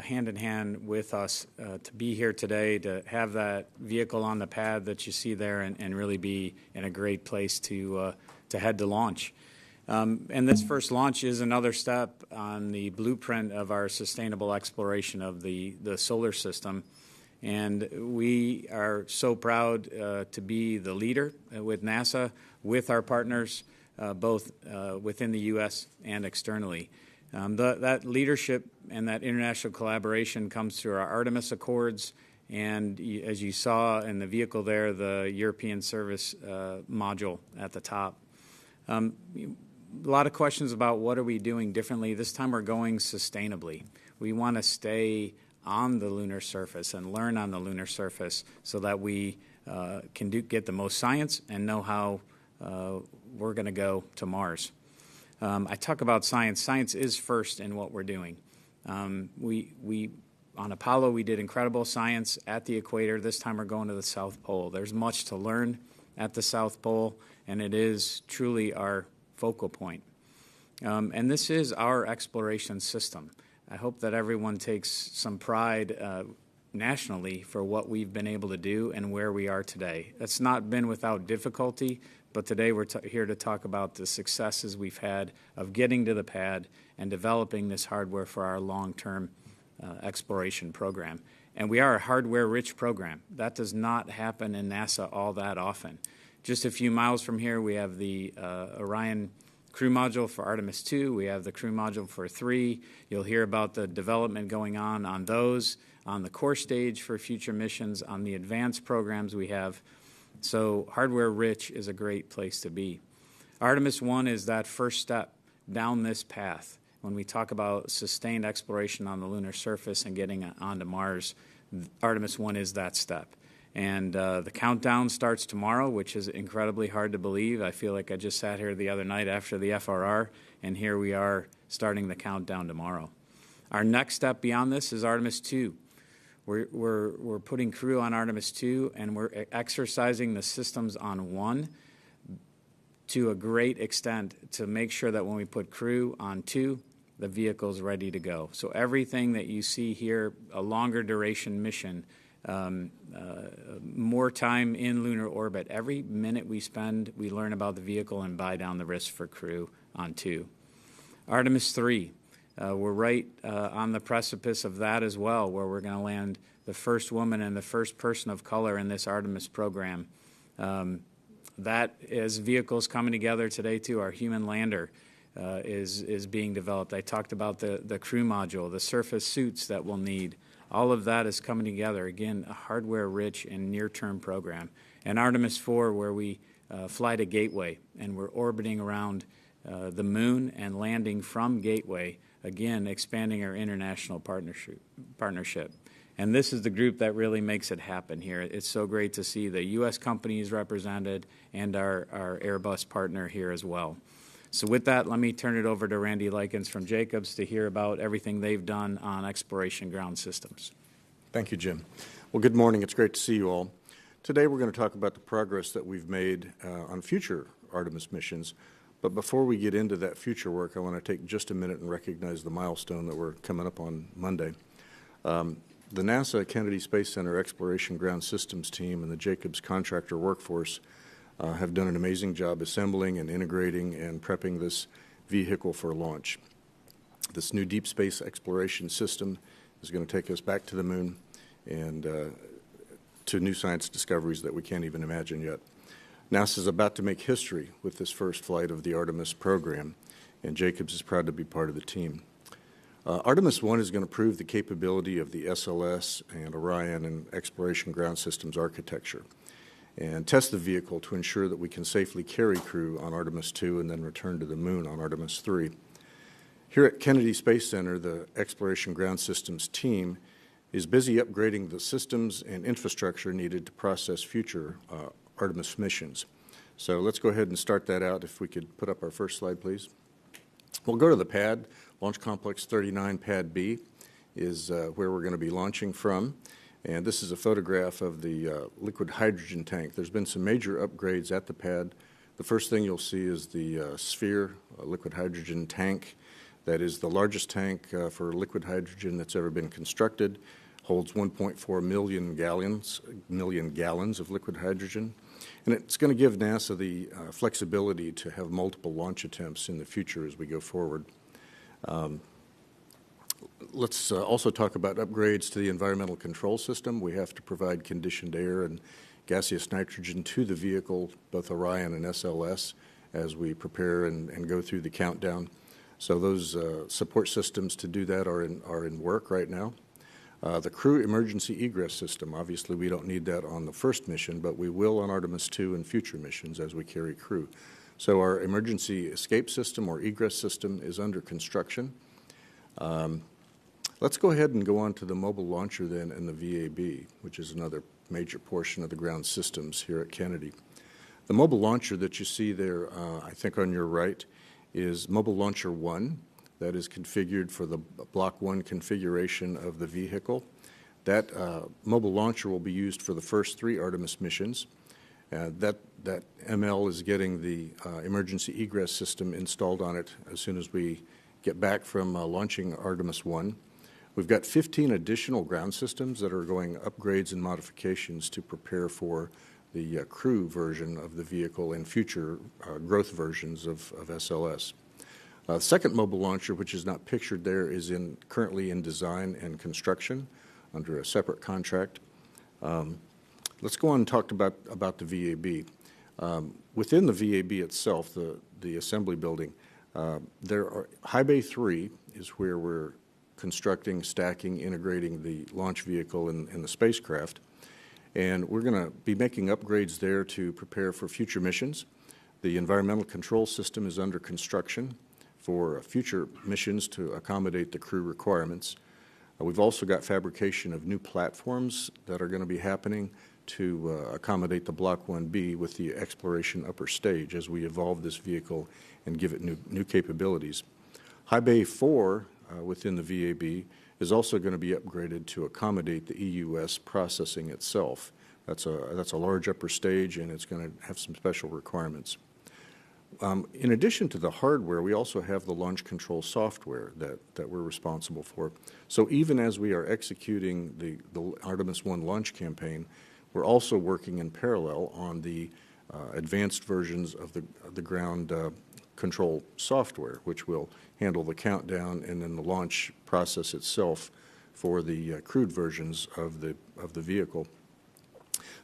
hand in hand with us to be here today, to have that vehicle on the pad that you see there and really be in a great place to head to launch. And this first launch is another step on the blueprint of our sustainable exploration of the solar system. And we are so proud to be the leader with NASA, with our partners, both within the U.S. and externally. That leadership and that international collaboration comes through our Artemis Accords, and as you saw in the vehicle there, the European Service module at the top. A lot of questions about what are we doing differently. This time we're going sustainably. We want to stay on the lunar surface and learn on the lunar surface so that we can get the most science and know how we're going to go to Mars. I talk about science. Science is first in what we're doing. On Apollo, we did incredible science at the equator. This time we're going to the South Pole. There's much to learn at the South Pole, and it is truly our focal point. And this is our exploration system. I hope that everyone takes some pride nationally for what we've been able to do and where we are today. It's not been without difficulty, but today we're here to talk about the successes we've had of getting to the pad and developing this hardware for our long-term exploration program. And we are a hardware-rich program. That does not happen in NASA all that often. Just a few miles from here, we have the Orion crew module for Artemis 2. We have the crew module for 3. You'll hear about the development going on those, on the core stage for future missions, on the advanced programs we have. So hardware-rich is a great place to be. Artemis 1 is that first step down this path. When we talk about sustained exploration on the lunar surface and getting onto Mars, Artemis 1 is that step. And the countdown starts tomorrow, which is incredibly hard to believe. I feel like I just sat here the other night after the FRR, and here we are starting the countdown tomorrow. Our next step beyond this is Artemis 2. We're putting crew on Artemis 2, and we're exercising the systems on 1 to a great extent to make sure that when we put crew on 2, the vehicle's ready to go. So everything that you see here, a longer duration mission, more time in lunar orbit. Every minute we spend, we learn about the vehicle and buy down the risk for crew on 2. Artemis 3, we're right on the precipice of that as well, where we're going to land the first woman and the first person of color in this Artemis program. That is vehicles coming together today too. Our human lander is being developed. I talked about the crew module, the surface suits that we'll need. All of that is coming together. Again, a hardware-rich and near-term program. And Artemis 4, where we fly to Gateway, and we're orbiting around the moon and landing from Gateway, again, expanding our international partnership. And this is the group that really makes it happen here. It's so great to see the U.S. companies represented and our Airbus partner here as well. So with that, let me turn it over to Randy Likens from Jacobs to hear about everything they've done on exploration ground systems. Thank you, Jim. Well, good morning. It's great to see you all. Today we're going to talk about the progress that we've made on future Artemis missions. But before we get into that future work, I want to take just a minute and recognize the milestone that we're coming up on Monday. The NASA Kennedy Space Center Exploration Ground Systems team and the Jacobs contractor workforce have done an amazing job assembling and integrating and prepping this vehicle for launch. This new deep space exploration system is going to take us back to the moon and to new science discoveries that we can't even imagine yet. NASA is about to make history with this first flight of the Artemis program, and Jacobs is proud to be part of the team. Artemis 1 is going to prove the capability of the SLS and Orion and Exploration Ground Systems architecture and test the vehicle to ensure that we can safely carry crew on Artemis 2 and then return to the moon on Artemis 3. Here at Kennedy Space Center, the Exploration Ground Systems team is busy upgrading the systems and infrastructure needed to process future Artemis missions. So let's go ahead and start that out. If we could put up our first slide, please. We'll go to the pad. Launch Complex 39, Pad B, is where we're going to be launching from. And this is a photograph of the liquid hydrogen tank. There's been some major upgrades at the pad. The first thing you'll see is the sphere liquid hydrogen tank That is the largest tank for liquid hydrogen that's ever been constructed, holds 1.4 million gallons of liquid hydrogen, and it's going to give NASA the flexibility to have multiple launch attempts in the future as we go forward. Let's also talk about upgrades to the environmental control system. We have to provide conditioned air and gaseous nitrogen to the vehicle, both Orion and SLS, as we prepare and go through the countdown. So those support systems to do that are in work right now. The crew emergency egress system, obviously we don't need that on the first mission, but we will on Artemis II and future missions as we carry crew. So our emergency escape system or egress system is under construction. Let's go ahead and go on to the mobile launcher then and the VAB, which is another major portion of the ground systems here at Kennedy. The mobile launcher that you see there, I think on your right, is Mobile Launcher 1. That is configured for the Block 1 configuration of the vehicle. That mobile launcher will be used for the first 3 Artemis missions. That ML is getting the emergency egress system installed on it as soon as we get back from launching Artemis 1. We've got 15 additional ground systems that are going upgrades and modifications to prepare for the crew version of the vehicle and future growth versions of SLS. The second mobile launcher, which is not pictured there, is currently in design and construction under a separate contract. Let's go on and talk about the VAB. Within the VAB itself, the assembly building, High Bay 3 is where we're constructing, stacking, integrating the launch vehicle and the spacecraft. And we're going to be making upgrades there to prepare for future missions. The environmental control system is under construction for future missions to accommodate the crew requirements. We've also got fabrication of new platforms that are going to be happening to accommodate the Block 1B with the exploration upper stage as we evolve this vehicle and give it new capabilities. High Bay 4 within the VAB is also going to be upgraded to accommodate the EUS processing itself. That's a large upper stage, and it's going to have some special requirements. In addition to the hardware, we also have the launch control software that we're responsible for. So even as we are executing the Artemis 1 launch campaign, we're also working in parallel on the advanced versions of the ground control software, which will handle the countdown and then the launch process itself for the crewed versions of the vehicle.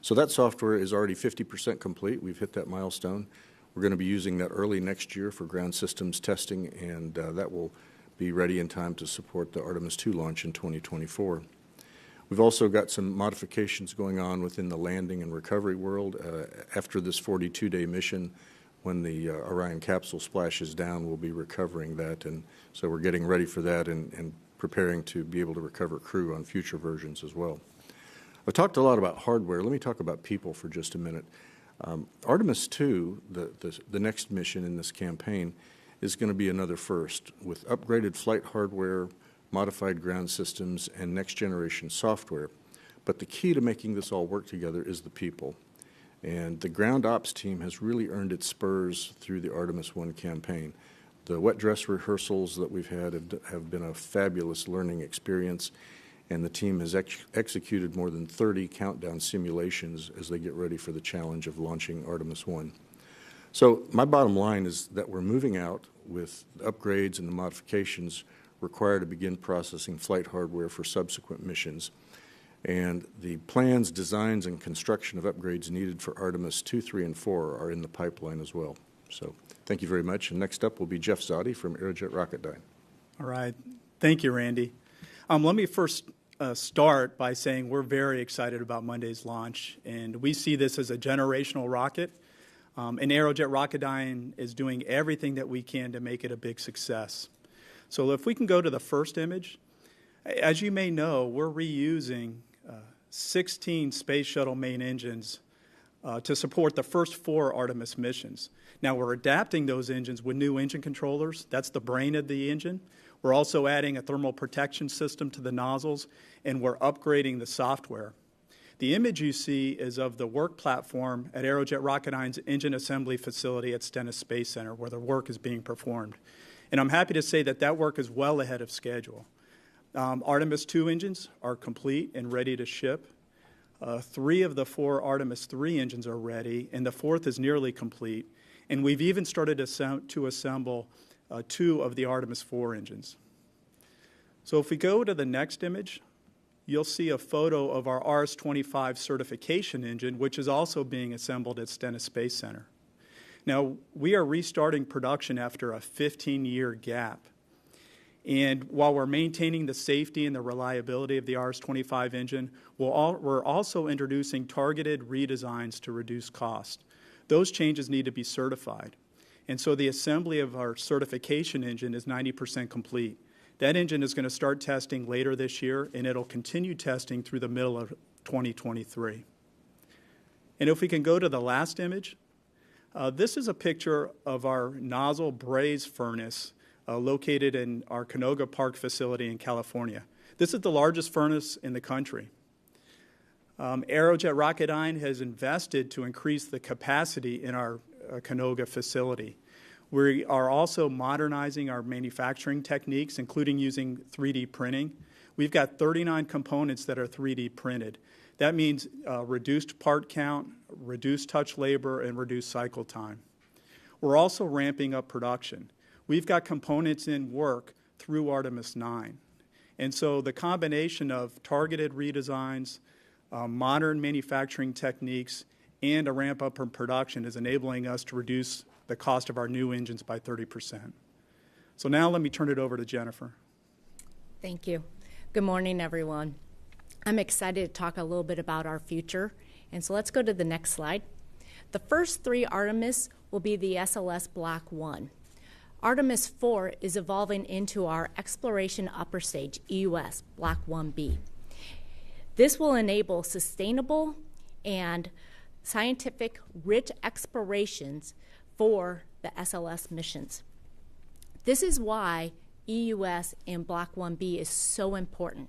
So that software is already 50% complete. We've hit that milestone. We're going to be using that early next year for ground systems testing, and that will be ready in time to support the Artemis II launch in 2024. We've also got some modifications going on within the landing and recovery world. After this 42-day mission, when the Orion capsule splashes down, we'll be recovering that, and so we're getting ready for that and preparing to be able to recover crew on future versions as well. I've talked a lot about hardware. Let me talk about people for just a minute. Artemis II, the next mission in this campaign, is going to be another first with upgraded flight hardware, modified ground systems, and next-generation software. But the key to making this all work together is the people. And the ground ops team has really earned its spurs through the Artemis I campaign. The wet dress rehearsals that we've had have been a fabulous learning experience, and the team has executed more than 30 countdown simulations as they get ready for the challenge of launching Artemis I. So my bottom line is that we're moving out with the upgrades and the modifications required to begin processing flight hardware for subsequent missions. And the plans, designs, and construction of upgrades needed for Artemis 2, 3, and 4 are in the pipeline as well. So thank you very much. And next up will be Jeff Zoddy from Aerojet Rocketdyne. All right. Thank you, Randy. Let me first start by saying we're very excited about Monday's launch, and we see this as a generational rocket. And Aerojet Rocketdyne is doing everything that we can to make it a big success. So if we can go to the first image, as you may know, we're reusing 16 Space Shuttle main engines to support the first 4 Artemis missions. Now, we're adapting those engines with new engine controllers. That's the brain of the engine. We're also adding a thermal protection system to the nozzles, and we're upgrading the software. The image you see is of the work platform at Aerojet Rocketdyne's engine assembly facility at Stennis Space Center, where the work is being performed. And I'm happy to say that that work is well ahead of schedule. Artemis 2 engines are complete and ready to ship. 3 of the 4 Artemis 3 engines are ready, and the 4th is nearly complete. And we've even started to assemble 2 of the Artemis 4 engines. So if we go to the next image, you'll see a photo of our RS-25 certification engine, which is also being assembled at Stennis Space Center. Now, we are restarting production after a 15-year gap. And while we're maintaining the safety and the reliability of the RS-25 engine, we're also introducing targeted redesigns to reduce cost. Those changes need to be certified. And so the assembly of our certification engine is 90% complete. That engine is going to start testing later this year, and it'll continue testing through the middle of 2023. And if we can go to the last image, this is a picture of our nozzle braze furnace located in our Canoga Park facility in California. This is the largest furnace in the country. Aerojet Rocketdyne has invested to increase the capacity in our Canoga facility. We are also modernizing our manufacturing techniques, including using 3D printing. We've got 39 components that are 3D printed. That means reduced part count, reduced touch labor, and reduced cycle time. We're also ramping up production. We've got components in work through Artemis 9. And so the combination of targeted redesigns, modern manufacturing techniques, and a ramp up in production is enabling us to reduce the cost of our new engines by 30%. So now let me turn it over to Jennifer. Thank you. Good morning, everyone. I'm excited to talk a little bit about our future. And so let's go to the next slide. The first 3 Artemis will be the SLS Block 1. Artemis 4 is evolving into our Exploration Upper Stage, EUS, Block 1B. This will enable sustainable and scientific rich explorations for the SLS missions. This is why EUS and Block 1B is so important.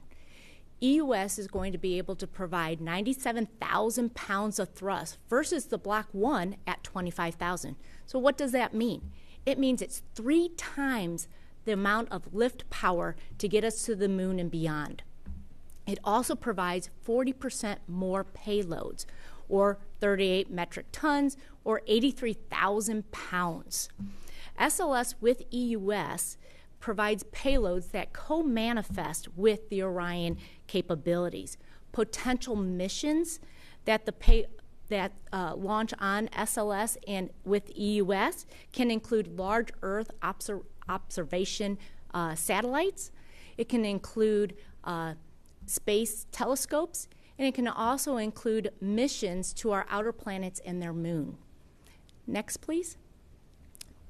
EUS is going to be able to provide 97,000 pounds of thrust versus the Block 1 at 25,000. So what does that mean? It means it's 3 times the amount of lift power to get us to the moon and beyond. It also provides 40% more payloads, or 38 metric tons, or 83,000 pounds. SLS with EUS provides payloads that co-manifest with the Orion capabilities. Potential missions that launch on SLS and with EUS can include large Earth observation satellites. It can include space telescopes, and it can also include missions to our outer planets and their moon. Next, please.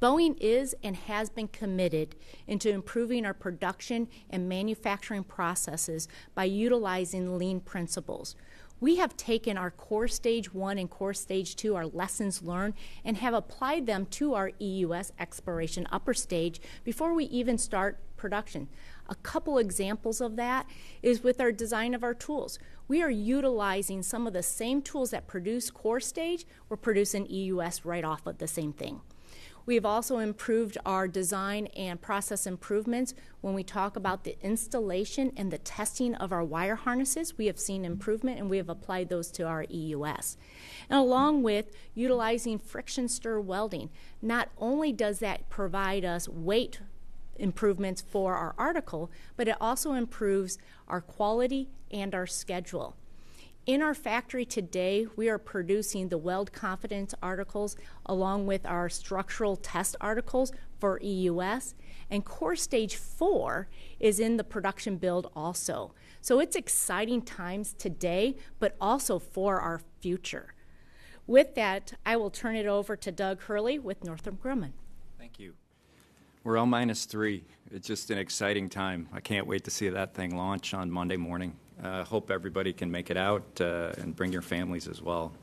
Boeing is and has been committed into improving our production and manufacturing processes by utilizing lean principles. We have taken our core stage 1 and core stage 2, our lessons learned, and have applied them to our EUS exploration upper stage before we even start production. A couple examples of that is with our design of our tools. We are utilizing some of the same tools that produce core stage. We're producing EUS right off of the same thing. We've also improved our design and process improvements. When we talk about the installation and the testing of our wire harnesses, we have seen improvement, and we have applied those to our EUS. And along with utilizing friction stir welding, not only does that provide us weight improvements for our article, but it also improves our quality and our schedule. In our factory today, we are producing the weld confidence articles along with our structural test articles for EUS, and core stage 4 is in the production build also. So it's exciting times today, but also for our future. With that, I will turn it over to Doug Hurley with Northrop Grumman. Thank you. We're L-3. It's just an exciting time. I can't wait to see that thing launch on Monday morning. Hope everybody can make it out and bring your families as well.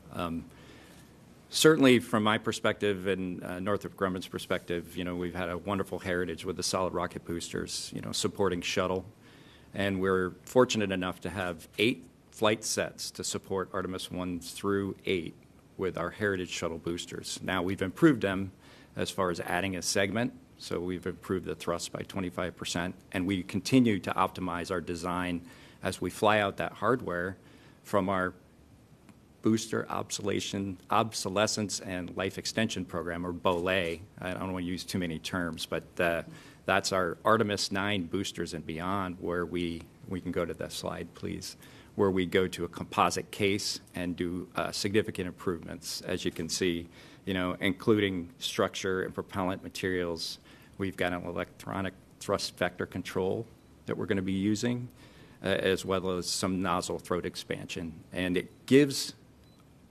Certainly, from my perspective and Northrop Grumman's perspective, we've had a wonderful heritage with the solid rocket boosters, supporting shuttle. And we're fortunate enough to have 8 flight sets to support Artemis 1 through 8 with our heritage shuttle boosters. Now, we've improved them as far as adding a segment So we've improved the thrust by 25%, and we continue to optimize our design as we fly out that hardware from our booster obsolescence and life extension program, or BOLE. I don't want to use too many terms, but that's our Artemis 9 boosters and beyond, where we can go to that slide, please, where we go to a composite case and do significant improvements, as you can see, including structure and propellant materials. We've got an electronic thrust vector control that we're going to be using, as well as some nozzle throat expansion. And it gives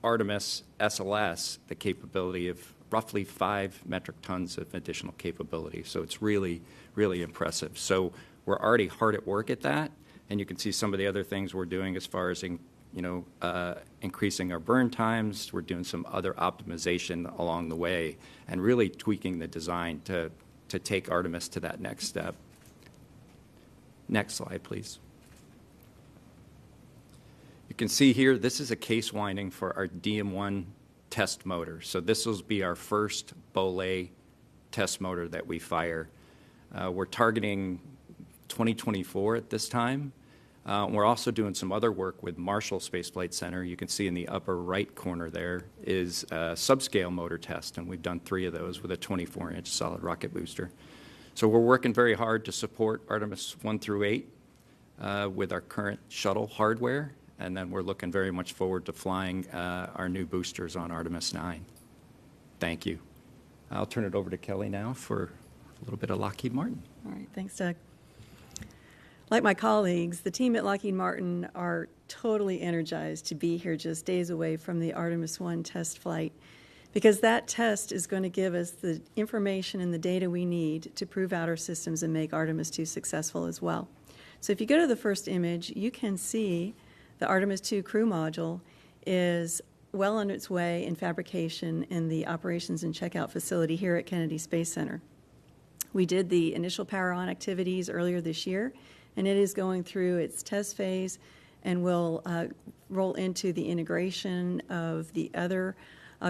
Artemis SLS the capability of roughly 5 metric tons of additional capability. So it's really, really impressive. So we're already hard at work at that, and you can see some of the other things we're doing as far as increasing our burn times. We're doing some other optimization along the way and really tweaking the design to take Artemis to that next step. Next slide, please. You can see here, this is a case winding for our DM1 test motor. So this will be our first BOLE test motor that we fire. We're targeting 2024 at this time. We're also doing some other work with Marshall Space Flight Center. You can see in the upper right corner there is a subscale motor test, and we've done 3 of those with a 24-inch solid rocket booster. So we're working very hard to support Artemis 1 through 8 with our current shuttle hardware, and then we're looking very much forward to flying our new boosters on Artemis 9. Thank you. I'll turn it over to Kelly now for a little bit of Lockheed Martin. All right, thanks, Doug. Like my colleagues, the team at Lockheed Martin are totally energized to be here just days away from the Artemis 1 test flight, because that test is going to give us the information and the data we need to prove out our systems and make Artemis 2 successful as well. So if you go to the first image, you can see the Artemis 2 crew module is well on its way in fabrication in the operations and checkout facility here at Kennedy Space Center. We did the initial power-on activities earlier this year, and it is going through its test phase and will roll into the integration of the other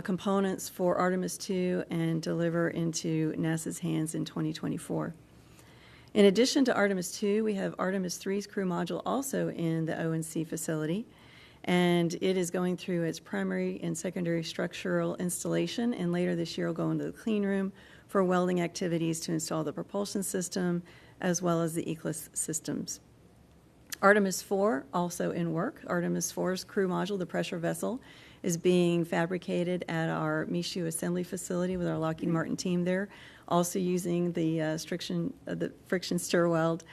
components for Artemis 2 and deliver into NASA's hands in 2024. In addition to Artemis 2, we have Artemis 3's crew module also in the ONC facility, and it is going through its primary and secondary structural installation, and later this year will go into the clean room for welding activities to install the propulsion system as well as the ECLSS systems. Artemis 4 also in work. Artemis 4's crew module, the pressure vessel, is being fabricated at our Michoud assembly facility with our Lockheed Martin team there, also using the friction stir weld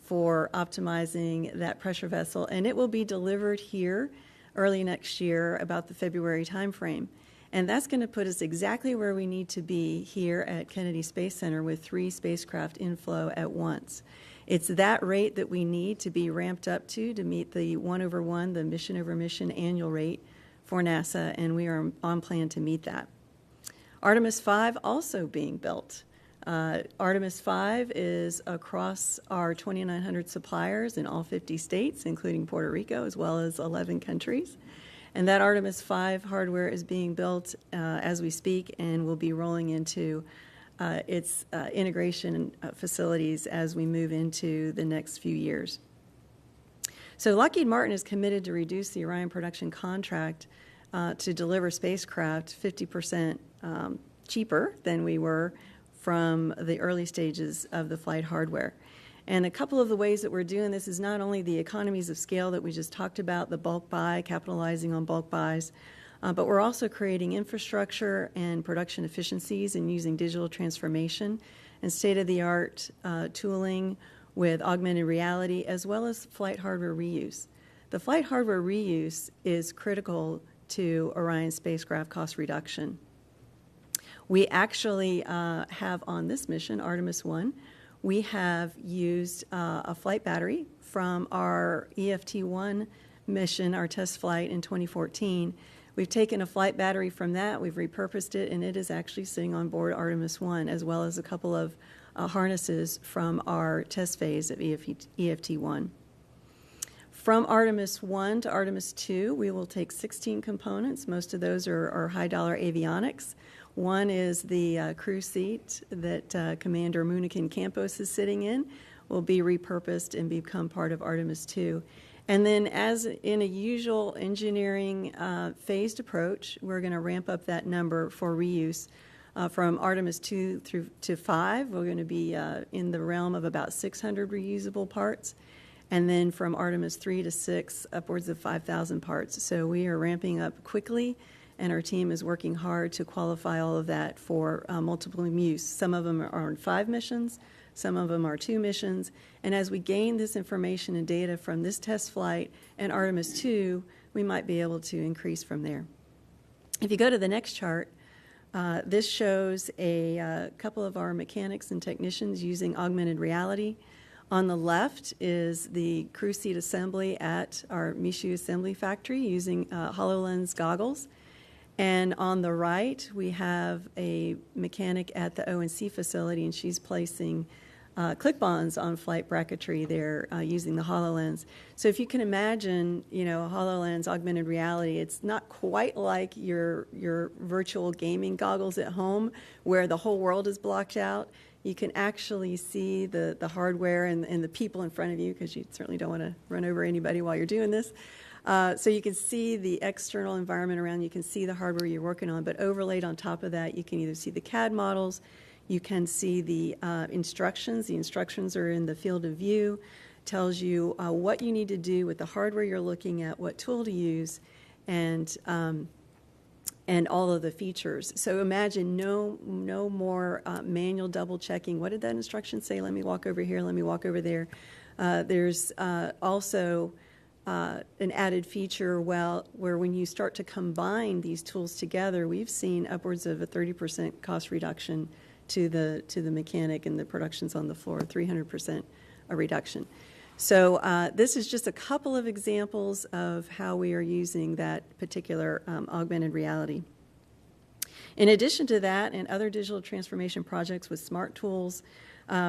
for optimizing that pressure vessel. And it will be delivered here early next year, about the February timeframe. And that's going to put us exactly where we need to be here at Kennedy Space Center with 3 spacecraft in flow at once. It's that rate that we need to be ramped up to meet the 1/1, the mission over mission annual rate for NASA, and we are on plan to meet that. Artemis 5 also being built. Artemis 5 is across our 2,900 suppliers in all 50 states, including Puerto Rico, as well as 11 countries. And that Artemis 5 hardware is being built as we speak and will be rolling into its integration facilities as we move into the next few years. So Lockheed Martin is committed to reduce the Orion production contract to deliver spacecraft 50% cheaper than we were from the early stages of the flight hardware. And a couple of the ways that we're doing this is not only the economies of scale that we just talked about, the bulk buy, capitalizing on bulk buys, but we're also creating infrastructure and production efficiencies and using digital transformation and state-of-the-art tooling with augmented reality, as well as flight hardware reuse. The flight hardware reuse is critical to Orion spacecraft cost reduction. We actually have on this mission, Artemis 1, we have used a flight battery from our EFT-1 mission, our test flight in 2014. We've taken a flight battery from that, we've repurposed it, and it is actually sitting on board Artemis 1, as well as a couple of harnesses from our test phase of EFT-1. From Artemis 1 to Artemis 2, we will take 16 components. Most of those are high-dollar avionics. One is the crew seat that Commander Munikin Campos is sitting in, will be repurposed and become part of Artemis 2. And then, as in a usual engineering phased approach, we're going to ramp up that number for reuse. From Artemis 2 through to 5, we're going to be in the realm of about 600 reusable parts. And then from Artemis 3 to 6, upwards of 5,000 parts. So we are ramping up quickly, and our team is working hard to qualify all of that for multiple use. Some of them are on 5 missions, some of them are 2 missions. And as we gain this information and data from this test flight and Artemis 2, we might be able to increase from there. If you go to the next chart, this shows a couple of our mechanics and technicians using augmented reality. On the left is the crew seat assembly at our Michoud Assembly Factory using HoloLens goggles. And on the right, we have a mechanic at the O&C facility, and she's placing click-ons on flight bracketry there using the HoloLens. So if you can imagine, a HoloLens augmented reality, it's not quite like your virtual gaming goggles at home where the whole world is blocked out. You can actually see the hardware and the people in front of you, because you certainly don't want to run over anybody while you're doing this. So you can see the external environment around. You can see the hardware you're working on, but overlaid on top of that, you can either see the CAD models, you can see the instructions. The instructions are in the field of view, tells you what you need to do with the hardware you're looking at, what tool to use, and all of the features. So imagine no more manual double checking. What did that instruction say? Let me walk over here, let me walk over there. There's also an added feature where when you start to combine these tools together, we've seen upwards of a 30% cost reduction to the mechanic and the productions on the floor, 300% a reduction. So this is just a couple of examples of how we are using that particular augmented reality. In addition to that and other digital transformation projects with smart tools,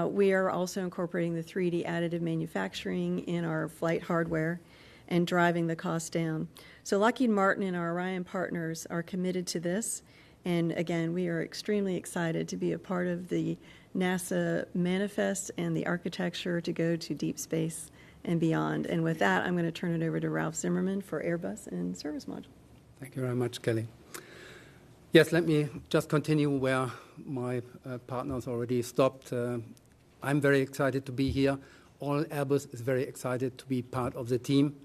we are also incorporating the 3D additive manufacturing in our flight hardware and driving the cost down. So Lockheed Martin and our Orion partners are committed to this. And again, we are extremely excited to be a part of the NASA manifest and the architecture to go to deep space and beyond. And with that, I'm going to turn it over to Ralph Zimmerman for Airbus and Service Module. Thank you very much, Kelly. Yes, let me just continue where my partners already stopped. I'm very excited to be here. All Airbus is very excited to be part of the team.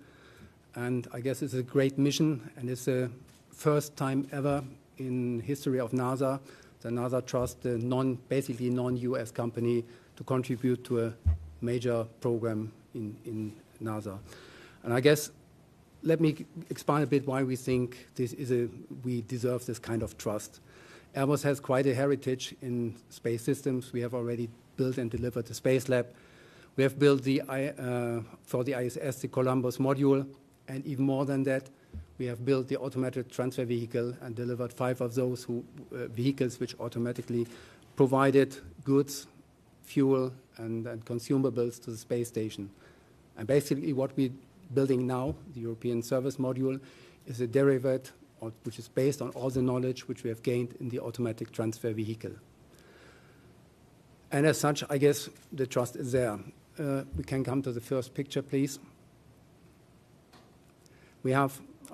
And I guess it's a great mission, and it's the first time ever in history of NASA, the NASA trusts a basically non-US company to contribute to a major program in NASA. And I guess let me explain a bit why we think we deserve this kind of trust. Airbus has quite a heritage in space systems. We have already built and delivered the Space Lab. We have built for the ISS the Columbus module, and even more than that, we have built the automated transfer vehicle and delivered 5 of those vehicles which automatically provided goods, fuel, and consumables to the space station. And basically what we're building now, the European Service Module, is a derivative which is based on all the knowledge which we have gained in the automatic transfer vehicle. And as such, I guess the trust is there. We can come to the first picture, please.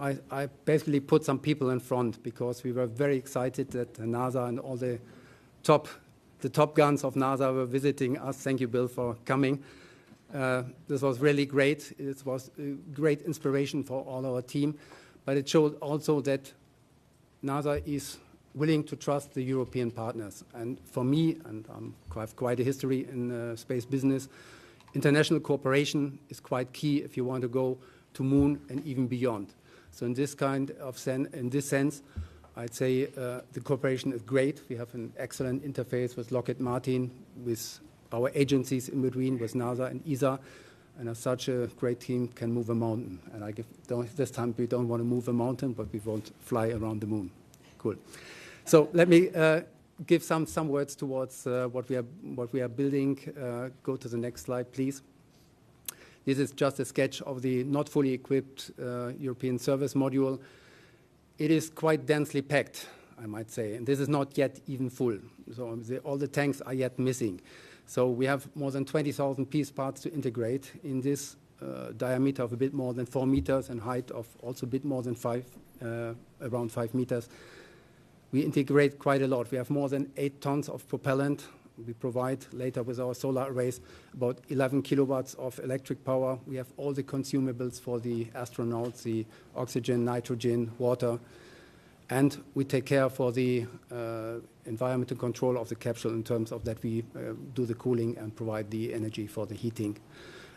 I basically put some people in front because we were very excited that NASA and all the top guns of NASA were visiting us. Thank you, Bill, for coming. This was really great. It was a great inspiration for all our team, but it showed also that NASA is willing to trust the European partners. And for me, and I have quite a history in space business, international cooperation is quite key if you want to go to moon and even beyond. So in this sense, I'd say the cooperation is great. We have an excellent interface with Lockheed Martin, with our agencies in between, with NASA and ESA, and as such, a great team can move a mountain. And this time we don't want to move a mountain, but we won't fly around the moon. Cool. So let me give some words towards what we are building. Go to the next slide, please. This is just a sketch of the not fully equipped European Service Module. It is quite densely packed. I might say. And this is not yet even full. So all the tanks are yet missing. So we have more than 20,000 piece parts to integrate in this diameter of a bit more than 4 meters and height of also a bit more than around 5 meters. We integrate quite a lot. We have more than 8 tons of propellant. We provide later with our solar arrays about 11 kilowatts of electric power. We have all the consumables for the astronauts, the oxygen, nitrogen, water. And we take care for the environmental control of the capsule in terms of that we do the cooling and provide the energy for the heating.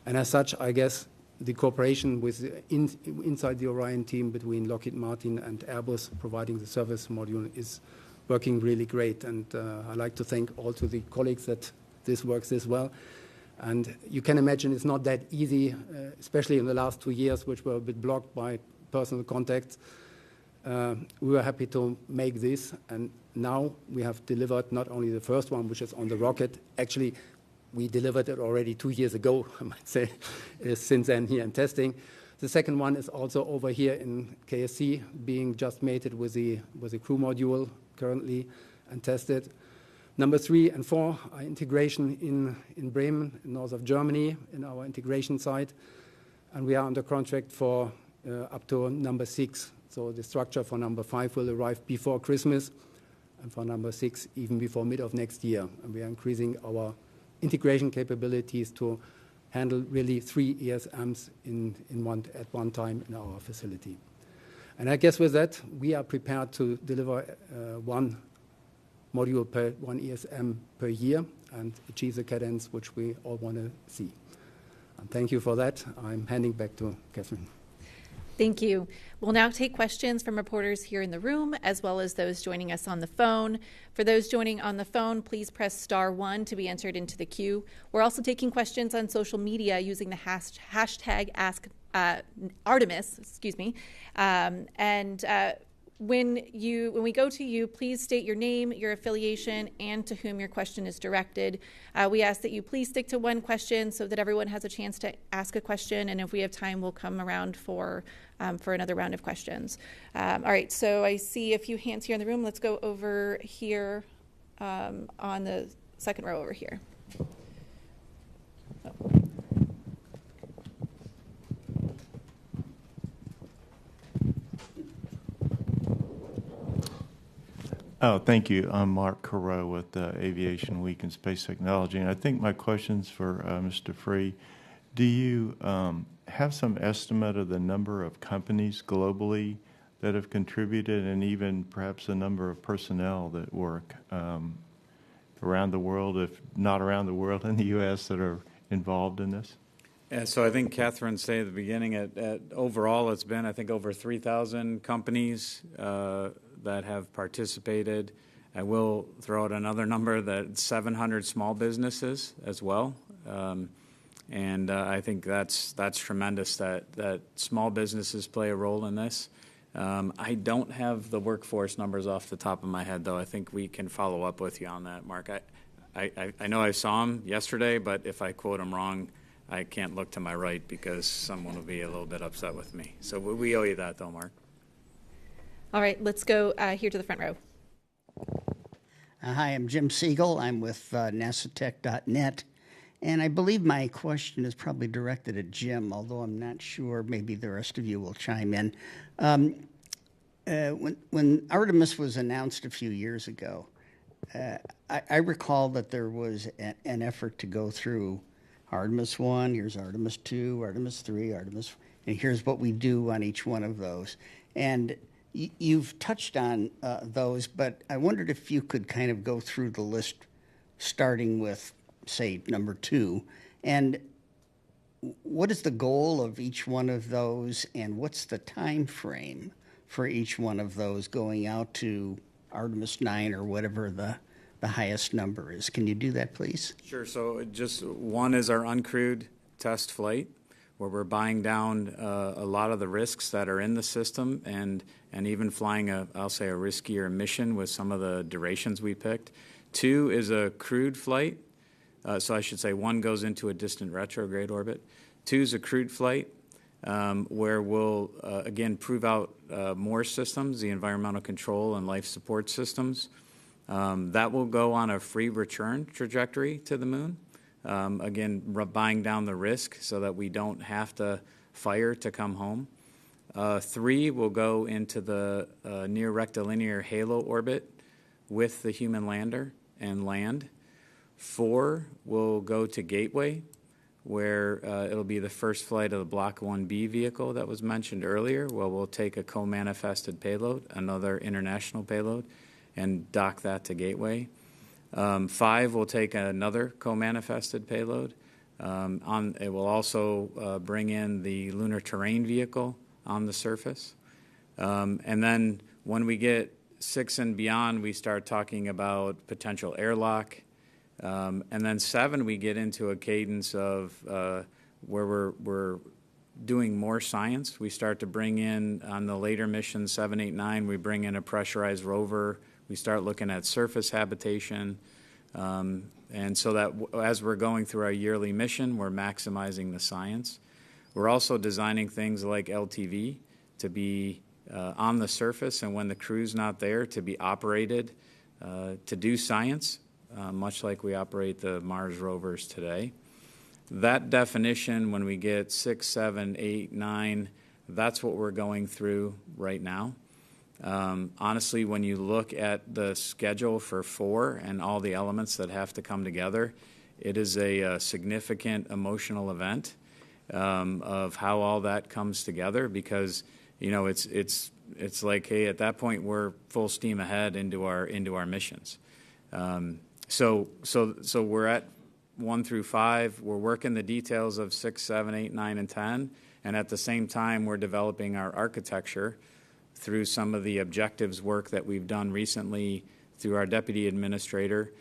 And as such, I guess the cooperation with inside the Orion team between Lockheed Martin and Airbus providing the service module is working really great. And I'd like to thank all to the colleagues that this works this well. And you can imagine it's not that easy, especially in the last 2 years, which were a bit blocked by personal contacts. We were happy to make this, and now we have delivered not only the first one, which is on the rocket. Actually, we delivered it already 2 years ago, I might say, since then here in testing. The second one is also over here in KSC, being just mated with the crew module currently and tested. Number 3 and 4 are integration in Bremen, in north of Germany, in our integration site. And we are under contract for up to number 6. So the structure for number 5 will arrive before Christmas, and for number 6, even before mid of next year. And we are increasing our integration capabilities to handle really 3 ESMs at one time in our facility. And I guess with that, we are prepared to deliver one module per one ESM per year and achieve the cadence which we all want to see. And thank you for that. I'm handing back to Catherine. Thank you. We'll now take questions from reporters here in the room, as well as those joining us on the phone. For those joining on the phone, please press *1 to be entered into the queue. We're also taking questions on social media using the hashtag #AskArtemis. When we go to you, please state your name, your affiliation, and to whom your question is directed. We ask that you please stick to one question so that everyone has a chance to ask a question, and if we have time, we'll come around for another round of questions. All right, so I see a few hands here in the room. Let's go over here on the second row over here. Oh, thank you. I'm Mark Carreau with Aviation Week in Space Technology, and I think my question's for Mr. Free. Do you have some estimate of the number of companies globally that have contributed, and even perhaps the number of personnel that work around the world, if not around the world, in the U.S. that are involved in this? Yeah, so I think Catherine said at the beginning, at overall it's been, I think, over 3,000 companies that have participated. I will throw out another number, that 700 small businesses as well. And I think that's tremendous that small businesses play a role in this. I don't have the workforce numbers off the top of my head, though. I think we can follow up with you on that, Mark. I know I saw them yesterday, but if I quote them wrong, I can't look to my right because someone will be a little bit upset with me. So we owe you that, though, Mark. All right, let's go here to the front row. Hi, I'm Jim Siegel. I'm with NASATech.net. And I believe my question is probably directed at Jim, although I'm not sure. Maybe the rest of you will chime in. When Artemis was announced a few years ago, I recall that there was an effort to go through Artemis 1, here's Artemis 2, Artemis 3, Artemis, and here's what we do on each one of those. And you've touched on those, but I wondered if you could kind of go through the list, starting with, say, number 2, and what is the goal of each one of those, and what's the time frame for each one of those going out to Artemis 9 or whatever the highest number is? Can you do that, please? Sure. So just one is our uncrewed test flight, where we're buying down a lot of the risks that are in the system and even flying I'll say a riskier mission with some of the durations we picked. 2 is a crewed flight. So I should say 1 goes into a distant retrograde orbit. 2 is a crewed flight. where we'll, again, prove out more systems, the environmental control and life support systems. That will go on a free return trajectory to the moon, again, buying down the risk so that we don't have to fire to come home. 3 will go into the near rectilinear halo orbit with the human lander and land. 4 will go to Gateway, where it'll be the first flight of the Block 1B vehicle that was mentioned earlier, where we'll take a co-manifested payload, another international payload, and dock that to Gateway. 5 will take another co-manifested payload. It will also bring in the lunar terrain vehicle on the surface. And then when we get 6 and beyond, we start talking about potential airlock. And then 7, we get into a cadence of where we're doing more science. We start to bring in, on the later missions, 7, 8, 9, we bring in a pressurized rover. We start looking at surface habitation. And so that as we're going through our yearly mission, we're maximizing the science. We're also designing things like LTV to be on the surface, and when the crew's not there, to be operated to do science, much like we operate the Mars rovers today. That definition, when we get 6, 7, 8, 9, that's what we're going through right now. Honestly, when you look at the schedule for 4 and all the elements that have to come together, it is a significant emotional event of how all that comes together, because it's like, hey, at that point we're full steam ahead into our missions. So we're at 1 through 5. We're working the details of 6, 7, 8, 9, and 10, and at the same time we're developing our architecture through some of the objectives work that we've done recently through our deputy administrator,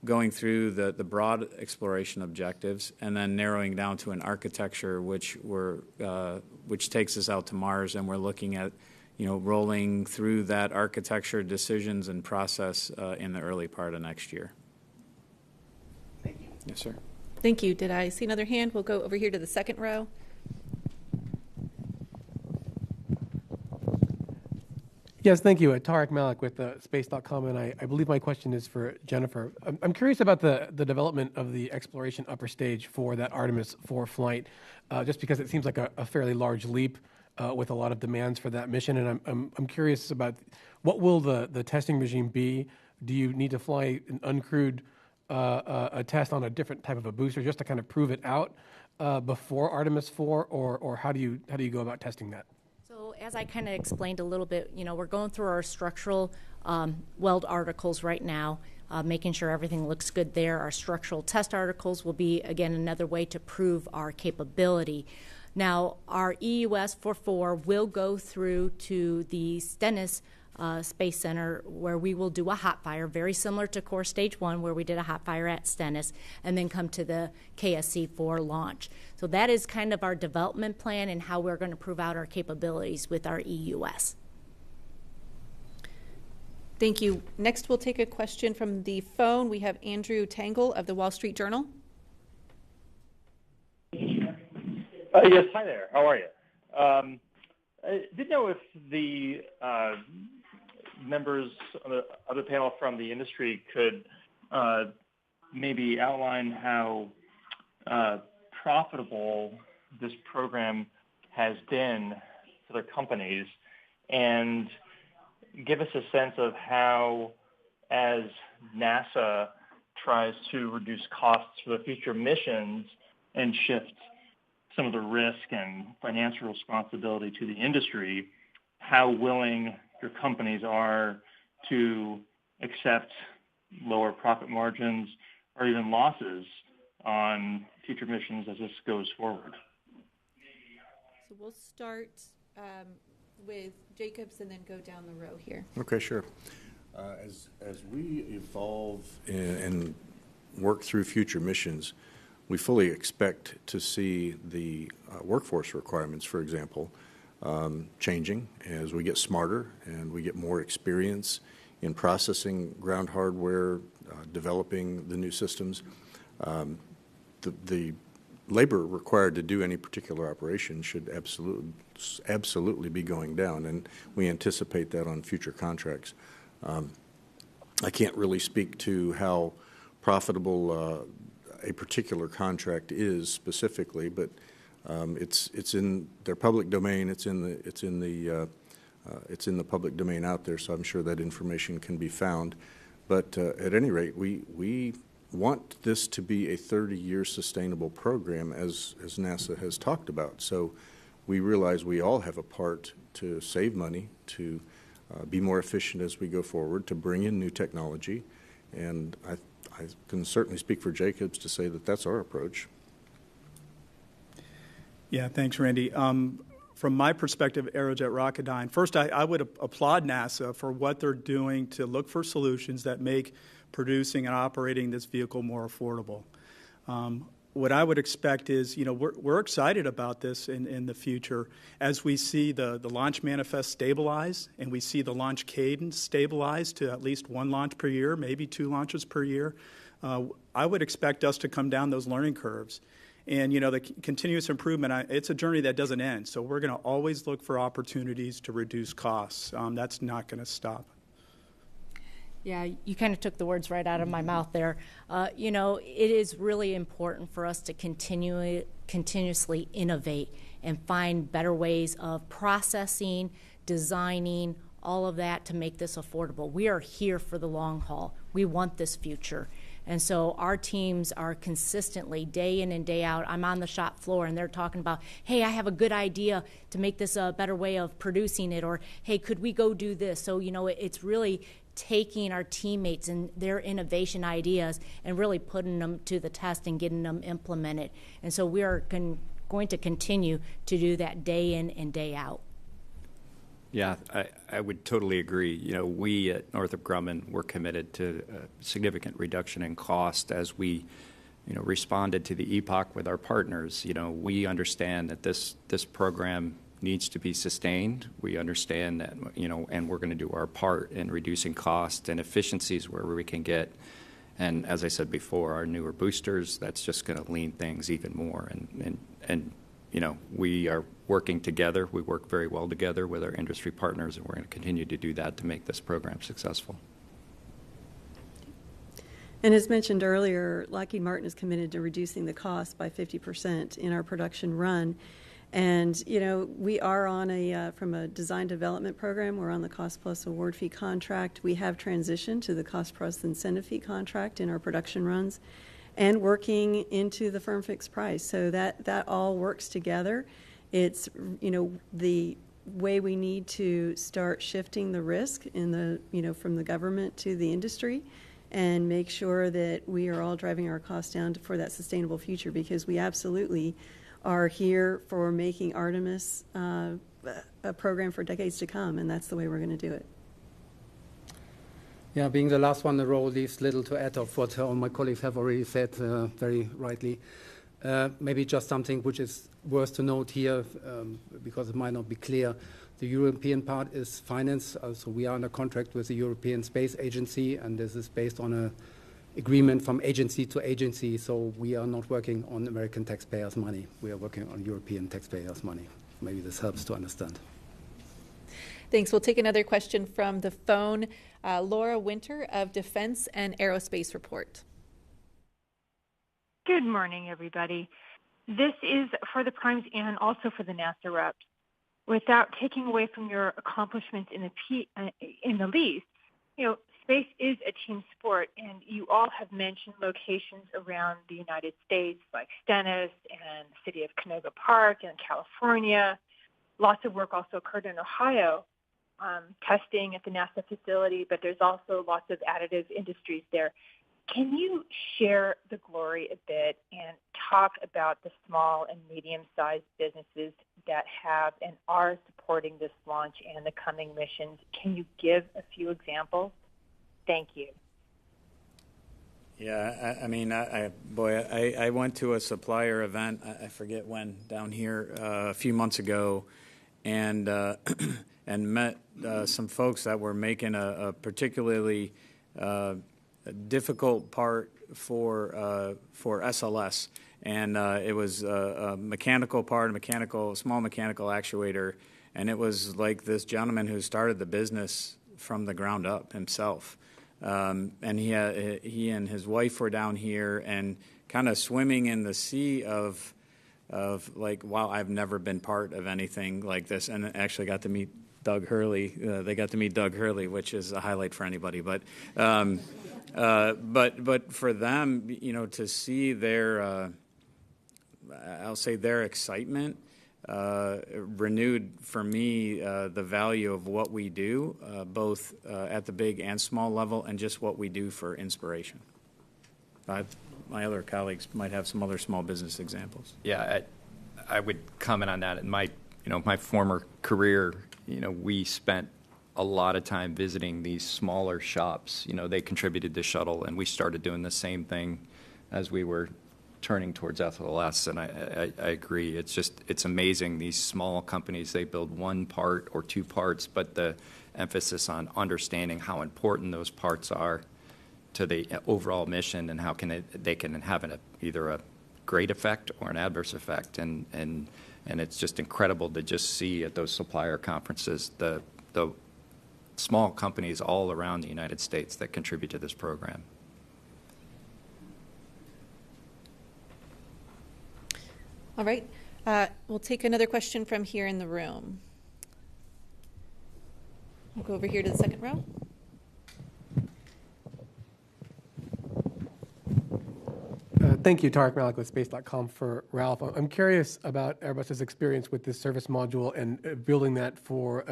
going through the broad exploration objectives and then narrowing down to an architecture which takes us out to Mars, and we're looking at rolling through that architecture decisions and process in the early part of next year. Thank you. Yes, sir. Thank you. Did I see another hand? We'll go over here to the second row. Yes, thank you. Tarek Malik with Space.com, and I believe my question is for Jennifer. I'm curious about the development of the exploration upper stage for that Artemis 4 flight, just because it seems like a fairly large leap with a lot of demands for that mission, and I'm curious about what will the testing regime be? Do you need to fly an uncrewed a test on a different type of a booster just to kind of prove it out before Artemis 4, or how do you go about testing that? So as I kind of explained a little bit, we're going through our structural weld articles right now, making sure everything looks good there. Our structural test articles will be, again, another way to prove our capability. Now, our EUS 44 will go through to the Stennis Space Center, where we will do a hot fire, very similar to Core Stage 1, where we did a hot fire at Stennis, and then come to the KSC-4 launch. So that is kind of our development plan and how we're going to prove out our capabilities with our EUS. Thank you. Next, we'll take a question from the phone. We have Andrew Tangle of the Wall Street Journal. Yes, hi there. How are you? I didn't know if the members of the other panel from the industry could maybe outline how profitable this program has been for their companies, and give us a sense of how, as NASA tries to reduce costs for the future missions and shift some of the risk and financial responsibility to the industry, how willing your companies are to accept lower profit margins or even losses on future missions as this goes forward. So we'll start with Jacobs and then go down the row here. Okay, sure. As we evolve and work through future missions, we fully expect to see the workforce requirements, for example, changing as we get smarter and we get more experience in processing ground hardware, developing the new systems. The labor required to do any particular operation should absolutely be going down, and we anticipate that on future contracts. I can't really speak to how profitable a particular contract is specifically, but it's in their public domain. It's in the public domain out there, so I'm sure that information can be found. But at any rate, we want this to be a 30-year sustainable program, as NASA has talked about. So we realize we all have a part to save money, to be more efficient as we go forward, to bring in new technology, and I can certainly speak for Jacobs to say that that's our approach. Yeah, thanks, Randy. From my perspective, Aerojet Rocketdyne, first I would applaud NASA for what they're doing to look for solutions that make producing and operating this vehicle more affordable. What I would expect is, we're excited about this in the future as we see the launch manifest stabilize and we see the launch cadence stabilize to at least one launch per year, maybe 2 launches per year. I would expect us to come down those learning curves. And, the continuous improvement, it's a journey that doesn't end. So we're going to always look for opportunities to reduce costs. That's not going to stop. Yeah, you kind of took the words right out of my mouth there. It is really important for us to continuously innovate and find better ways of processing, designing, all of that to make this affordable. We are here for the long haul. We want this future. And so our teams are consistently, day in and day out, I'm on the shop floor and they're talking about, hey, I have a good idea to make this a better way of producing it, or hey, could we go do this? So, it's really taking our teammates and their innovation ideas and really putting them to the test and getting them implemented. And so we are going to continue to do that day in and day out. Yeah, I would totally agree. We at Northrop Grumman were committed to a significant reduction in cost as we, responded to the epoch with our partners. We understand that this program needs to be sustained. We understand that, and we're going to do our part in reducing cost and efficiencies wherever we can get. And as I said before, our newer boosters, that's just going to lean things even more. And we are working together. We work very well together with our industry partners, and we're going to continue to do that to make this program successful. And as mentioned earlier, Lockheed Martin is committed to reducing the cost by 50% in our production run. And, we are on from a design development program, we're on the cost plus award fee contract. We have transitioned to the cost plus incentive fee contract in our production runs and working into the firm fixed price. So that all works together. It's, the way we need to start shifting the risk in the, from the government to the industry and make sure that we are all driving our costs down for that sustainable future, because we absolutely are here for making Artemis a program for decades to come, and that's the way we're going to do it. Yeah, being the last one in the row leaves little to add of what all my colleagues have already said very rightly. Maybe just something which is worth to note here, because it might not be clear. The European part is financed, so we are under contract with the European Space Agency, and this is based on an agreement from agency to agency, so we are not working on American taxpayers' money. We are working on European taxpayers' money. Maybe this helps to understand. Thanks. We'll take another question from the phone. Laura Winter of Defense and Aerospace Report. Good morning, everybody. This is for the primes and also for the NASA reps. Without taking away from your accomplishments in the least, space is a team sport, and you all have mentioned locations around the United States like Stennis and the city of Canoga Park in California. Lots of work also occurred in Ohio, testing at the NASA facility, but there's also lots of additive industries there. Can you share the glory a bit and talk about the small and medium-sized businesses that have and are supporting this launch and the coming missions? Can you give a few examples? Thank you. Yeah, I went to a supplier event, I forget when, down here a few months ago, and met some folks that were making a particularly difficult part for SLS. and it was a mechanical part, small mechanical actuator, and it was like this gentleman who started the business from the ground up himself. And he and his wife were down here and kind of swimming in the sea of like, wow, I've never been part of anything like this, and actually got to meet Doug Hurley. They got to meet Doug Hurley, which is a highlight for anybody. But for them, you know, to see their, I'll say their excitement renewed for me the value of what we do, both at the big and small level, and just what we do for inspiration. My other colleagues might have some other small business examples. Yeah, I would comment on that. In my former career, you know, we spent a lot of time visiting these smaller shops. You know, they contributed to shuttle, and we started doing the same thing as we were turning towards SLS, and I agree. It's amazing, these small companies, they build one part or two parts, but the emphasis on understanding how important those parts are to the overall mission and how they can have either a great effect or an adverse effect, and it's just incredible to just see at those supplier conferences the small companies all around the United States that contribute to this program. All right. We'll take another question from here in the room. We'll go over here to the second row. Thank you, Tarek Malik with Space.com for Ralph. I'm curious about Airbus's experience with this service module and building that for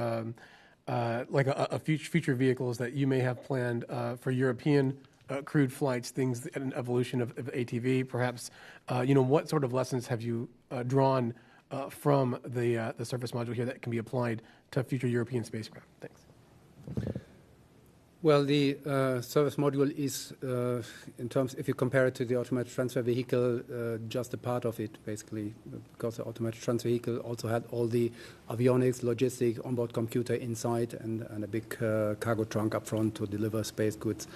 like a future vehicles that you may have planned for European crewed flights, things, an evolution of ATV, perhaps. You know, what sort of lessons have you drawn from the service module here that can be applied to future European spacecraft? Thanks. Well, the service module is, in terms, if you compare it to the automated transfer vehicle, just a part of it, basically, because the automated transfer vehicle also had all the avionics, logistics, onboard computer inside, and a big cargo trunk up front to deliver space goods.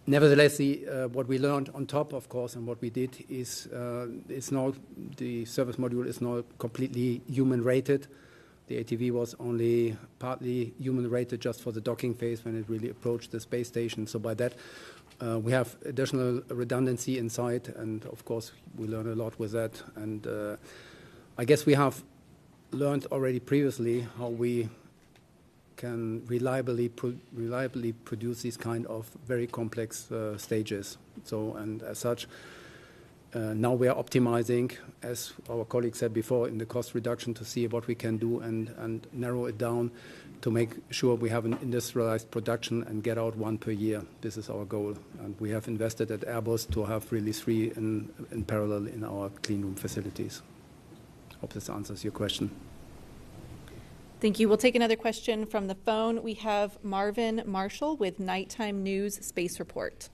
Nevertheless, what we learned on top, of course, and what we did is it's now the service module is now completely human-rated. The ATV was only partly human-rated just for the docking phase when it really approached the space station. So by that, we have additional redundancy inside, and of course, we learn a lot with that. And I guess we have learned already previously how we can reliably produce these kind of very complex stages. So, and as such, now we are optimizing, as our colleague said before, in the cost reduction to see what we can do and narrow it down to make sure we have an industrialized production and get out one per year. This is our goal. And we have invested at Airbus to have really 3 in parallel in our clean room facilities. Hope this answers your question. Thank you. We'll take another question from the phone. We have Marvin Marshall with Nighttime News Space Report.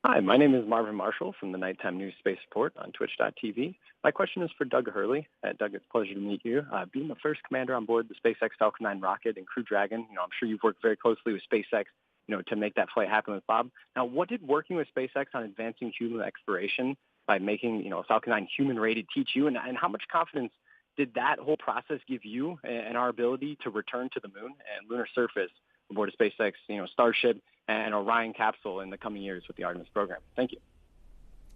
Hi, my name is Marvin Marshall from the Nighttime News Space Report on Twitch.tv. My question is for Doug Hurley. Doug, it's a pleasure to meet you. Being the first commander on board the SpaceX Falcon 9 rocket and Crew Dragon, I'm sure you've worked very closely with SpaceX, to make that flight happen with Bob. Now, what did working with SpaceX on advancing human exploration by making, a Falcon 9 human-rated teach you, and how much confidence did that whole process give you and our ability to return to the moon and lunar surface aboard a SpaceX, Starship and Orion capsule in the coming years with the Artemis program? Thank you.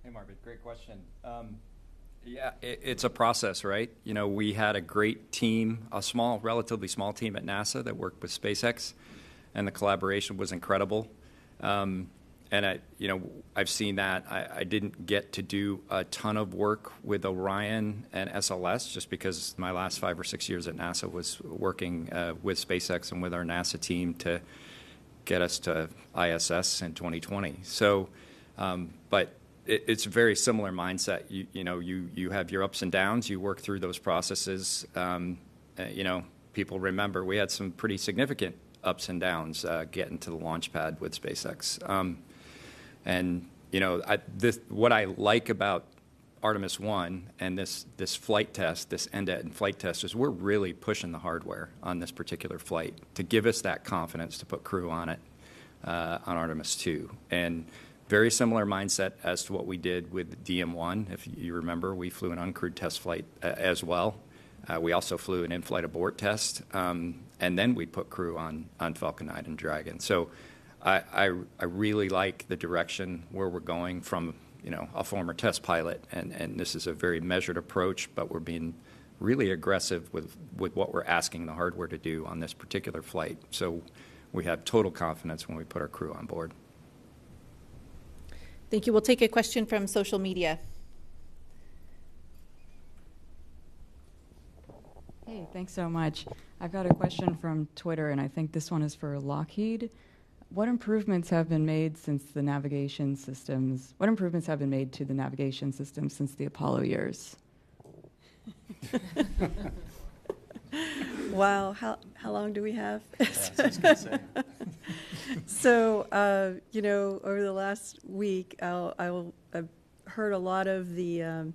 Hey, Marvin, great question. Yeah, it's a process, right? We had a great team, relatively small team at NASA that worked with SpaceX, and the collaboration was incredible. And I've seen that. I didn't get to do a ton of work with Orion and SLS just because my last 5 or 6 years at NASA was working with SpaceX and with our NASA team to get us to ISS in 2020. So, but it's a very similar mindset. You have your ups and downs. You work through those processes. People remember we had some pretty significant ups and downs getting to the launch pad with SpaceX. What I like about Artemis 1 and this flight test, this end-to-end flight test, is we're really pushing the hardware on this particular flight to give us that confidence to put crew on it on Artemis 2. And Very similar mindset as to what we did with DM1. If you remember, we flew an uncrewed test flight as well. We also flew an in-flight abort test, and then we put crew on Falcon 9 and Dragon. So I really like the direction where we're going from, a former test pilot, and this is a very measured approach, but we're being really aggressive with what we're asking the hardware to do on this particular flight. So we have total confidence when we put our crew on board. Thank you. We'll take a question from social media. Hey, thanks so much. I've got a question from Twitter, and I think this one is for Lockheed. What improvements have been made since the navigation systems? What improvements have been made to the navigation system since the Apollo years? Wow, how long do we have? So, over the last week, I've heard a lot of the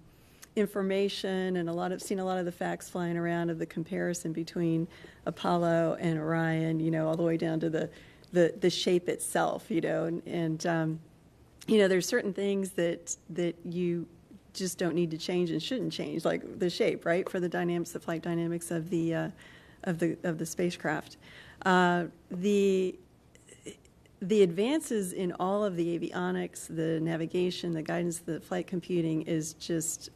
information and seen a lot of the facts flying around of the comparison between Apollo and Orion, all the way down to the shape itself, and there's certain things that you just don't need to change and shouldn't change, like the shape, right, for the dynamics, the flight dynamics of the spacecraft. The advances in all of the avionics, the navigation, the guidance, the flight computing is just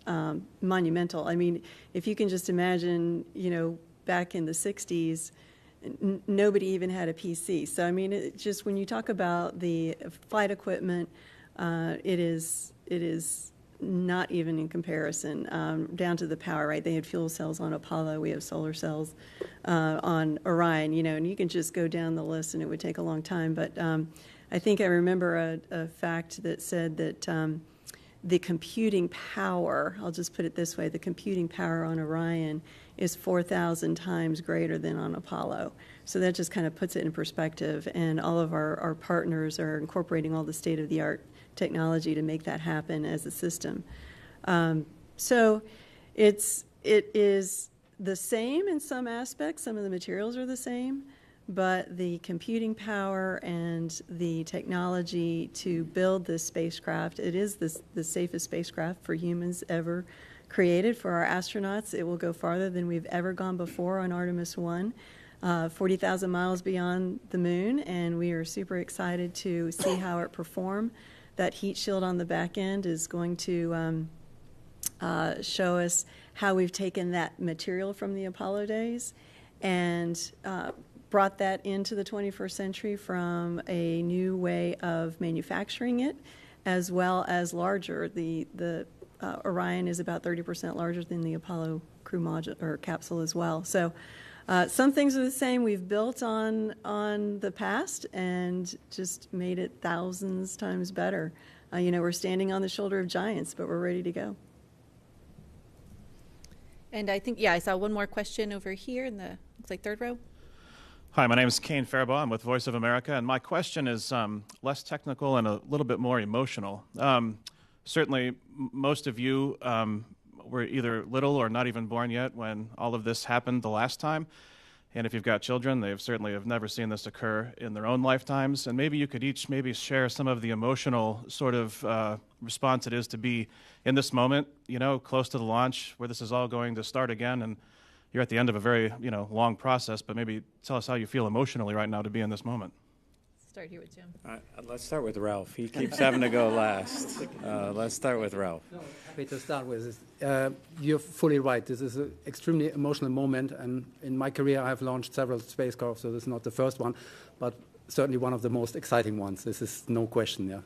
monumental. I mean, if you can just imagine, back in the 60s, nobody even had a PC. So, I mean, just when you talk about the flight equipment, it is not even in comparison, down to the power, right? They had fuel cells on Apollo. We have solar cells on Orion, and you can just go down the list and it would take a long time. But I think I remember a fact that said that the computing power, I'll just put it this way, the computing power on Orion is 4,000 times greater than on Apollo. So that just kind of puts it in perspective. And all of our partners are incorporating all the state-of-the-art technology to make that happen as a system. So it is the same in some aspects. Some of the materials are the same, but the computing power and the technology to build this spacecraft, it is the safest spacecraft for humans ever created. For our astronauts, it will go farther than we've ever gone before on Artemis 1. 40,000 miles beyond the moon, and we are super excited to see how it performs. That heat shield on the back end is going to show us how we've taken that material from the Apollo days and brought that into the 21st century from a new way of manufacturing it, as well as larger. The Orion is about 30% larger than the Apollo crew module or capsule as well. So some things are the same. We've built on the past and just made it thousands times better. We're standing on the shoulder of giants, but we're ready to go. And I think, I saw one more question over here in the, looks like third row. Hi, my name is Kane Faribault. I'm with Voice of America, and my question is less technical and a little bit more emotional. Certainly, most of you were either little or not even born yet when all of this happened the last time. And if you've got children, they certainly have never seen this occur in their own lifetimes. And maybe you could each maybe share some of the emotional sort of response it is to be in this moment, close to the launch where this is all going to start again. And you're at the end of a very, long process, but maybe tell us how you feel emotionally right now to be in this moment. Start here with Jim. Let's start with Ralph. He keeps having to go last. Let's start with Ralph. Happy to start with this. You're fully right. This is an extremely emotional moment, and in my career I have launched several spacecraft, so this is not the first one, but certainly one of the most exciting ones. This is no question.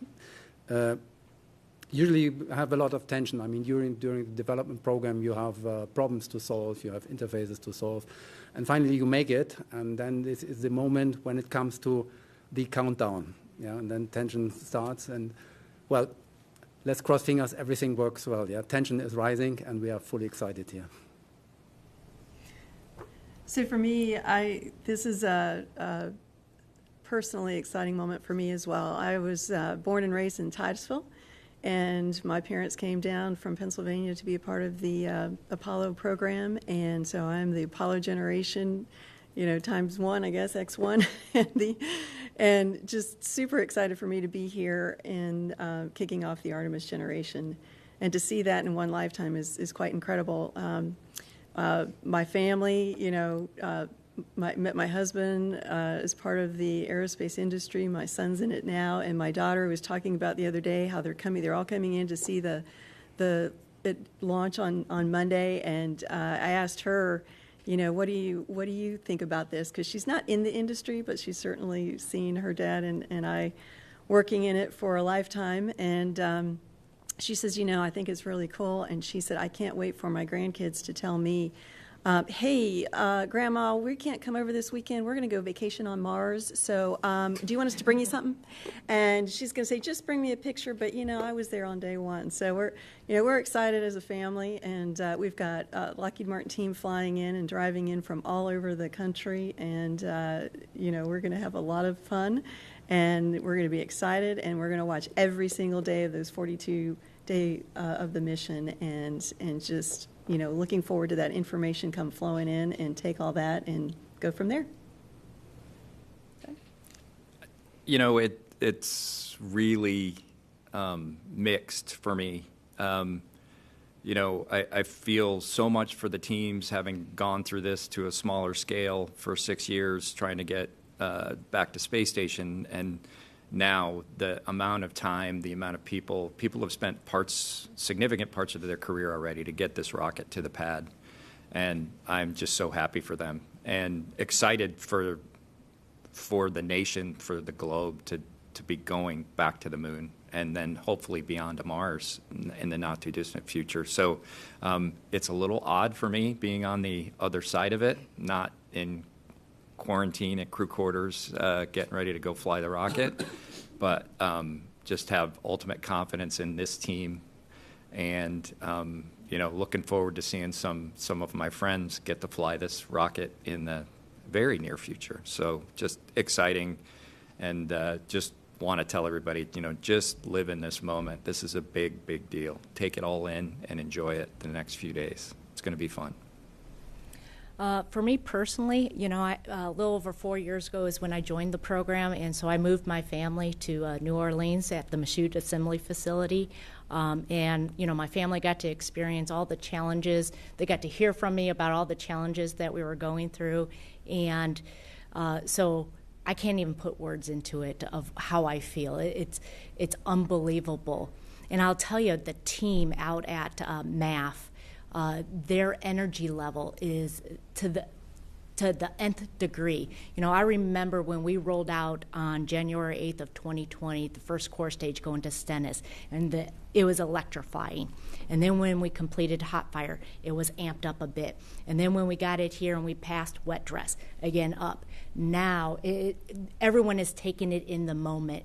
Usually you have a lot of tension. I mean, during the development program you have problems to solve, you have interfaces to solve, and finally you make it, and then this is the moment when it comes to the countdown, and then tension starts, and well, let's cross fingers, everything works well. Tension is rising, and we are fully excited here. So for me, this is a personally exciting moment for me as well. I was born and raised in Titusville, and my parents came down from Pennsylvania to be a part of the Apollo program, and so I'm the Apollo generation. times one, I guess, X1, and just super excited for me to be here and kicking off the Artemis generation. And to see that in one lifetime is quite incredible. My family, met my husband as part of the aerospace industry. My son's in it now, and my daughter was talking about the other day how they're all coming in to see the launch on Monday. And I asked her, what do you think about this? Because she's not in the industry, but she's certainly seen her dad and I working in it for a lifetime. And she says, I think it's really cool. And she said, I can't wait for my grandkids to tell me, hey, Grandma, we can't come over this weekend. We're going to go vacation on Mars. So do you want us to bring you something? And she's going to say, just bring me a picture. But, I was there on day one. So we're excited as a family. And we've got Lockheed Martin team flying in and driving in from all over the country. And, we're going to have a lot of fun. And we're going to be excited. And we're going to watch every single day of those 42 day of the mission and just looking forward to that information come flowing in and take all that and go from there. Okay. It's really mixed for me. I feel so much for the teams having gone through this to a smaller scale for 6 years, trying to get back to space station, and now the amount of time, the amount of people have spent significant parts of their career already to get this rocket to the pad. And I'm just so happy for them and excited for the nation, for the globe to be going back to the moon and then hopefully beyond to Mars in the not too distant future. So it's a little odd for me being on the other side of it, not in quarantine at crew quarters, getting ready to go fly the rocket, but just have ultimate confidence in this team, and looking forward to seeing some of my friends get to fly this rocket in the very near future. So just exciting, and just want to tell everybody, just live in this moment. This is a big deal. Take it all in and enjoy it the next few days. It's going to be fun. For me personally, a little over 4 years ago is when I joined the program, and so I moved my family to New Orleans at the Michoud Assembly Facility. And my family got to experience all the challenges. They got to hear from me about all the challenges that we were going through. And so I can't even put words into it of how I feel. It's unbelievable. And I'll tell you, the team out at MAF, their energy level is to the nth degree. I remember when we rolled out on January 8th of 2020, the first core stage going to Stennis, and it was electrifying. And then when we completed hot fire, it was amped up a bit. And then when we got it here and we passed wet dress, again up. Now everyone is taking it in the moment.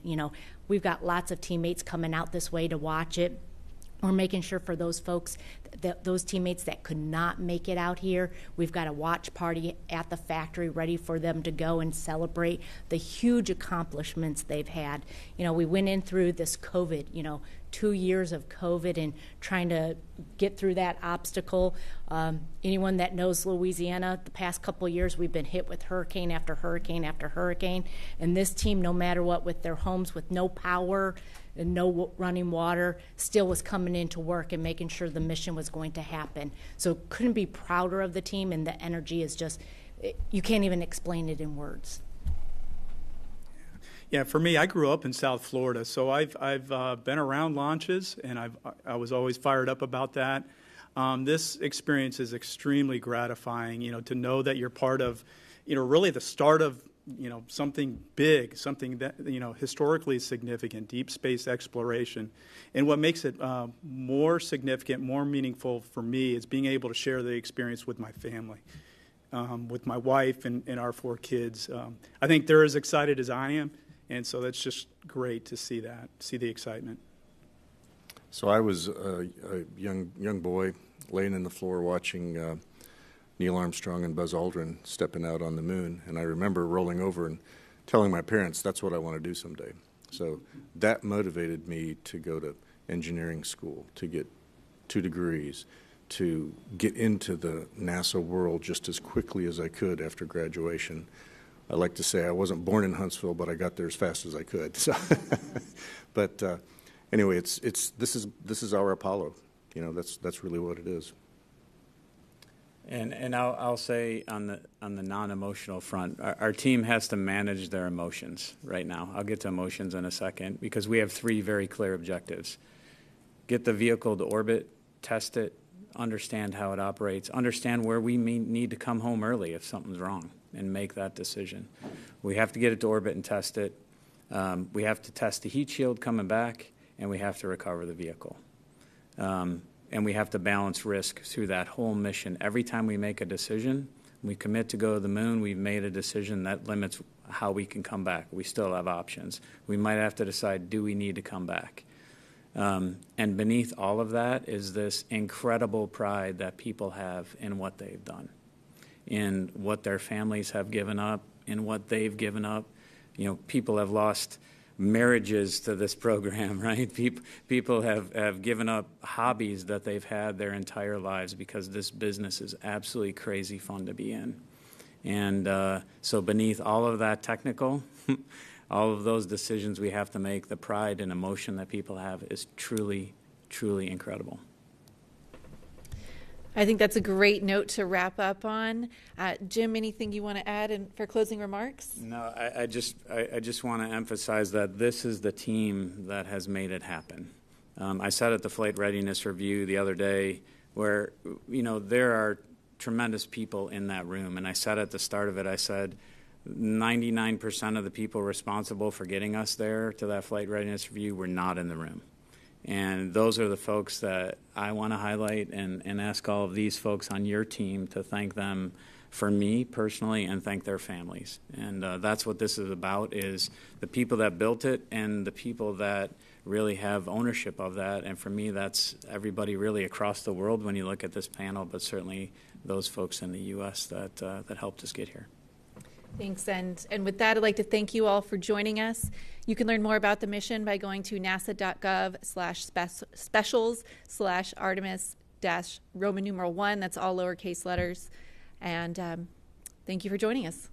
We've got lots of teammates coming out this way to watch it. We're making sure for those folks, those teammates that could not make it out here, we've got a watch party at the factory ready for them to go and celebrate the huge accomplishments they've had. We went in through this COVID, 2 years of COVID and trying to get through that obstacle. Anyone that knows Louisiana, the past couple of years we've been hit with hurricane after hurricane after hurricane. And this team, no matter what, with their homes with no power and no running water, still was coming into work and making sure the mission was going to happen. So couldn't be prouder of the team, and the energy is just, you can't even explain it in words. Yeah, for me, I grew up in South Florida, so I've been around launches, and I was always fired up about that. This experience is extremely gratifying, to know that you're part of, really the start of, something big, something that, historically significant, deep space exploration. And what makes it more significant, more meaningful for me is being able to share the experience with my family, with my wife and our 4 kids. I think they're as excited as I am. And so that's just great to see the excitement. So I was a young boy laying in the floor watching Neil Armstrong and Buzz Aldrin stepping out on the moon, and I remember rolling over and telling my parents that's what I want to do someday. So that motivated me to go to engineering school, to get 2 degrees, to get into the NASA world just as quickly as I could after graduation. I like to say I wasn't born in Huntsville, but I got there as fast as I could. So, but anyway, this is our Apollo. You know, that's really what it is. And I'll say on the non-emotional front, our team has to manage their emotions right now. I'll get to emotions in a second because we have 3 very clear objectives: get the vehicle to orbit, test it, understand how it operates, understand where we need to come home early if something's wrong, and make that decision. We have to get it to orbit and test it. We have to test the heat shield coming back, and we have to recover the vehicle. And we have to balance risk through that whole mission. Every time we make a decision, we commit to go to the moon, we've made a decision that limits how we can come back. We still have options. We might have to decide, do we need to come back? And beneath all of that is this incredible pride that people have in what they've done, in what their families have given up, in what they've given up. You know, people have lost marriages to this program, right? People have given up hobbies that they've had their entire lives because this business is absolutely crazy fun to be in. And so beneath all of that technical, all of those decisions we have to make, the pride and emotion that people have is truly, truly incredible. I think that's a great note to wrap up on. Jim, anything you want to add for closing remarks? No, I just want to emphasize that this is the team that has made it happen. I said at the Flight Readiness Review the other day where, you know, there are tremendous people in that room. And I said at the start of it, I said 99% of the people responsible for getting us there to that Flight Readiness Review were not in the room. And those are the folks that I want to highlight and ask all of these folks on your team to thank them for me personally and thank their families. And that's what this is about, is the people that built it and the people that really have ownership of that. And for me, that's everybody really across the world when you look at this panel, but certainly those folks in the U.S. that helped us get here. Thanks. And with that, I'd like to thank you all for joining us. You can learn more about the mission by going to nasa.gov/specials/Artemis-Roman numeral 1. That's all lowercase letters. And thank you for joining us.